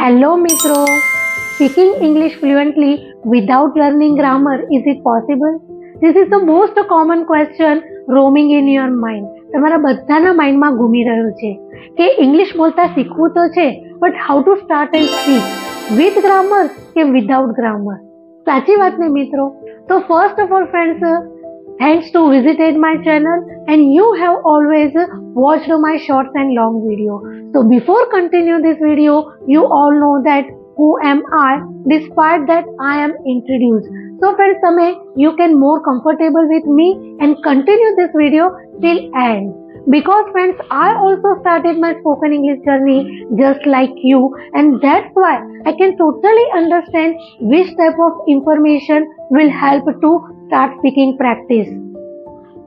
Hello મિત્રો, speaking English fluently without learning grammar, is it possible? This is the most common question roaming in your mind. તમારા બધાના માઇન્ડમાં ઘૂમી રહ્યું છે કે English બોલતા શીખવું તો છે, but how to start and speak with grammar કે વિધાઉટ ગ્રામર? સાચી વાત ને મિત્રો? તો first of all friends, thanks to visited my channel and you have always watched my shorts and long video. So before continue this video, you all know that who am I despite that I am introduced. So friends, you can more comfortable with me and continue this video till end. Because friends, I also started my spoken English journey just like you, and that's why I can totally understand which type of information will help to start speaking practice.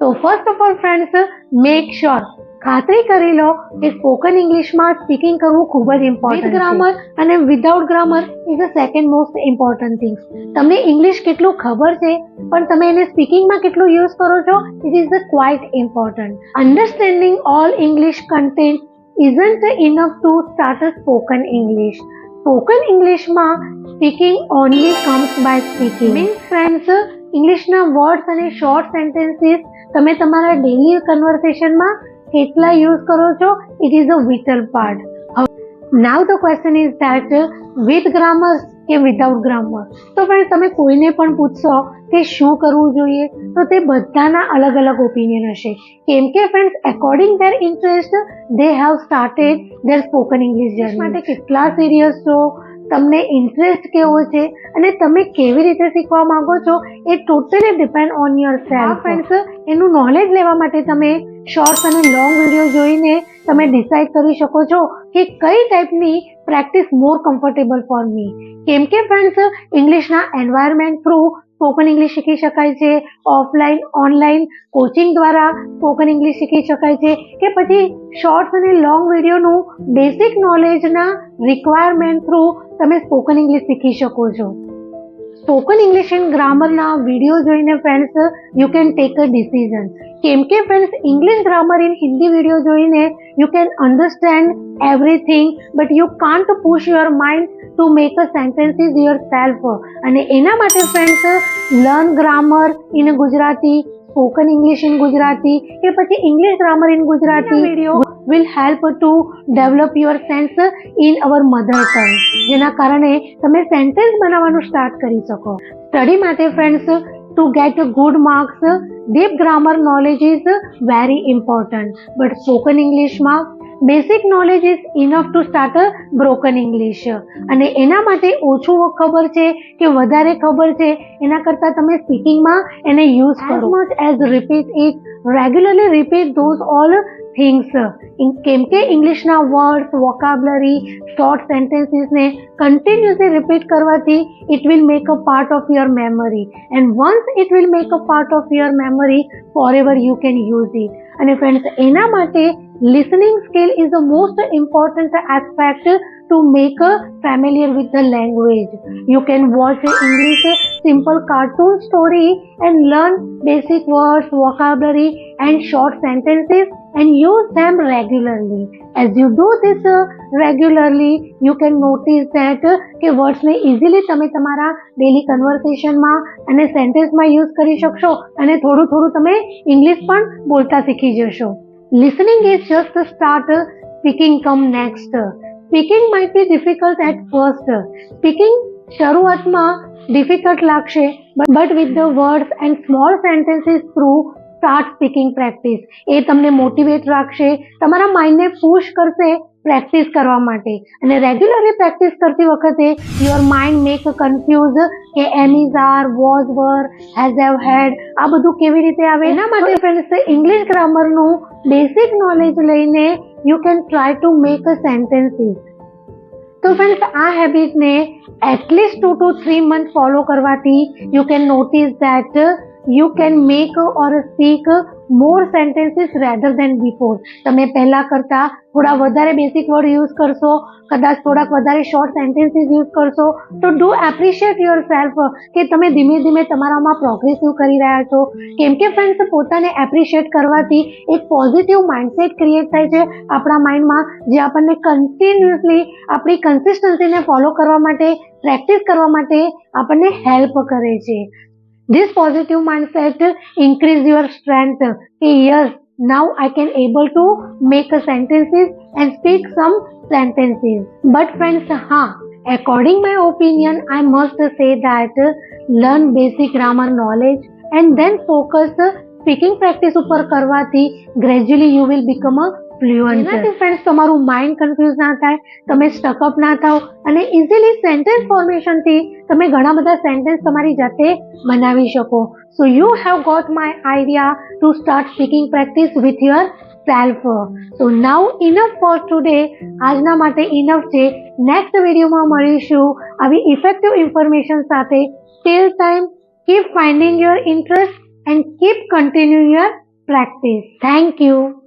So first of all friends, make sure ખાતરી કરી લો કે spoken ઇંગ્લિશમાં speaking કરવું ખૂબ જ important છે. With grammar અને without grammar is the second most important things. તમને ઇંગ્લિશ કેટલું ખબર છે પણ તમે એને સ્પીકિંગમાં કેટલું યુઝ કરો છો, it is the quite important. Understanding all English content isn't enough to start a spoken English. Spoken ઇંગ્લિશમાં speaking only comes by speaking. Means friends, ઇંગ્લિશના વર્ડ્સ અને શોર્ટ સેન્ટેન્સીસ તમે તમારા ડેઇલી કન્વર્સેશનમાં કેટલા યુઝ કરો છો, it is a vital part. Now the question is that with grammar કે વિધાઉટ ગ્રામર? તો ફ્રેન્ડ, તમે કોઈને પણ પૂછશો કે શું કરવું જોઈએ તો તે બધાના અલગ અલગ ઓપિનિયન હશે, કેમ કે friends, according there interest they have started there spoken English journey. માટે કેટલા સિરિયસ છો, તમને ઇન્ટરેસ્ટ કેવો છે અને તમે કેવી રીતે શીખવા માંગો છો, એ totally depend on yourself. Friends, એનું નોલેજ લેવા માટે તમે શોર્ટ્સ અને લોંગ વિડીયો જોઈને તમે ડિસાઇડ કરી શકો છો કે કઈ ટાઈપની practice more comfortable for me. કેમ કે ફ્રેન્ડ્સ, ઇંગ્લિશના એન્વાયરમેન્ટ થ્રુ સ્પોકન ઇંગ્લિશ શીખી શકાય છે, ઓફલાઈન ઓનલાઈન કોચિંગ દ્વારા સ્પોકન ઇંગ્લિશ શીખી શકાય છે, કે પછી શોર્ટ્સ અને લોંગ વિડીયોનું બેસિક નોલેજના રિક્વાયરમેન્ટ થ્રુ તમે સ્પોકન ઇંગ્લિશ શીખી શકો છો. સ્પોકન ઇંગ્લિશ એન્ડ ગ્રામરના વિડીયો જોઈને friends you can take a decision. કેમ કે friends, English grammar in Hindi video જોઈને you can understand everything, but you can't push your mind to make a sentences your self. અને એના માટે friends, learn grammar in Gujarati, spoken English in Gujarati, કે પછી English grammar in Gujarati video will help to develop your sense in our mother tongue, જેના કારણે તમે sentence બનાવવાનું start કરી શકો. સ્ટડી માટે friends, to get good marks, deep grammar knowledge is very important, but spoken English માં basic knowledge is enough to start a broken English. અને એના માટે ઓછું ખબર છે કે વધારે ખબર છે, એના કરતાં તમે સ્પીકિંગમાં એને યુઝ કરો. As much as repeat it, regularly repeat those all things. કેમ કે ઇંગ્લિશના વર્ડ્સ, વોકાબ્લરી, શોર્ટ સેન્ટેન્સીસને કન્ટિન્યુઅસલી રિપીટ કરવાથી it will make a part of your memory, and once it will make a part of your memory, forever you can use it. અને friends, એના માટે listening skill is the most important aspect to make familiar with the language. You can watch English simple cartoon story and learn basic words, vocabulary and short sentences and use them regularly. As you do this regularly, you can notice that કે words ને easily તમે તમારા daily conversation માં અને sentence માં use કરી શકશો અને થોડું થોડું તમે ઇંગ્લિશ પણ બોલતા શીખી જશો. Listening is just a start, speaking come next. Speaking might be difficult at first. Speaking શરૂઆતમાં difficult લાગશે, but with the words and small sentences through start speaking practice. એ તમને મોટિવેટ રાખશે, તમારા માઇન્ડને પુશ કરશે પ્રેક્ટિસ કરવા માટે. અને રેગ્યુલરલી પ્રેક્ટિસ કરતી વખતે યોર માઇન્ડ મેક કન્ફ્યુઝ કે am is are, was were, has have had, આ બધું કેવી રીતે આવે. એના માટે ફ્રેન્ડ્સ, ઇંગ્લિશ ગ્રામરનું બેસિક નોલેજ લઈને you can try to make a sentences. તો ફ્રેન્ડ્સ, આ હેબિટને એટલીસ્ટ 2 to 3 મંથ ફોલો કરવાથી you can notice that you can make or speak more sentences rather than before. તમે પહેલા કરતા થોડા વધારે બેસિક વર્ડ યુઝ કરશો, કદાચ થોડાક વધારે શોર્ટ સેન્ટેન્સીસ યુઝ કરશો. તો ડુ એપ્રિશિએટ યોર સેલ્ફ કે તમે ધીમે ધીમે તમારામાં પ્રોગ્રેસિવ કરી રહ્યા છો. કેમ કે ફ્રેન્ડ્સ, પોતાને એપ્રિશિએટ કરવાથી એક પોઝિટિવ માઇન્ડસેટ ક્રિએટ થાય છે આપણા માઇન્ડમાં, જે આપણને કન્ટિન્યુઅસલી આપણી કન્સિસ્ટન્સીને ફોલો કરવા માટે, પ્રેક્ટિસ કરવા માટે આપણને હેલ્પ કરે છે. This positive mindset increase your strength. Yes, now I can able to make a sentences and speak some sentences. But friends, according my opinion, I must say that learn basic grammar knowledge and then focus speaking practice ઉપર કરવાથી gradually you will become a fluent. એનાથી friends તમારું mind confuse ના થાય, તમે સ્ટકઅપ ના થાવ અને ઇઝીલી સેન્ટેન્સ ફોર્મેશનથી તમે ઘણા બધા સેન્ટેન્સ તમારી જાતે બનાવી શકો. So you have got my idea to start speaking practice with yourself. So now enough for today. આજના માટે ઇનફ છે. નેક્સ્ટ વિડીયોમાં મળીશું આવી ઇફેક્ટિવ ઇન્ફોર્મેશન સાથે. Till time, keep finding your interest and keep continuing your practice. Thank you.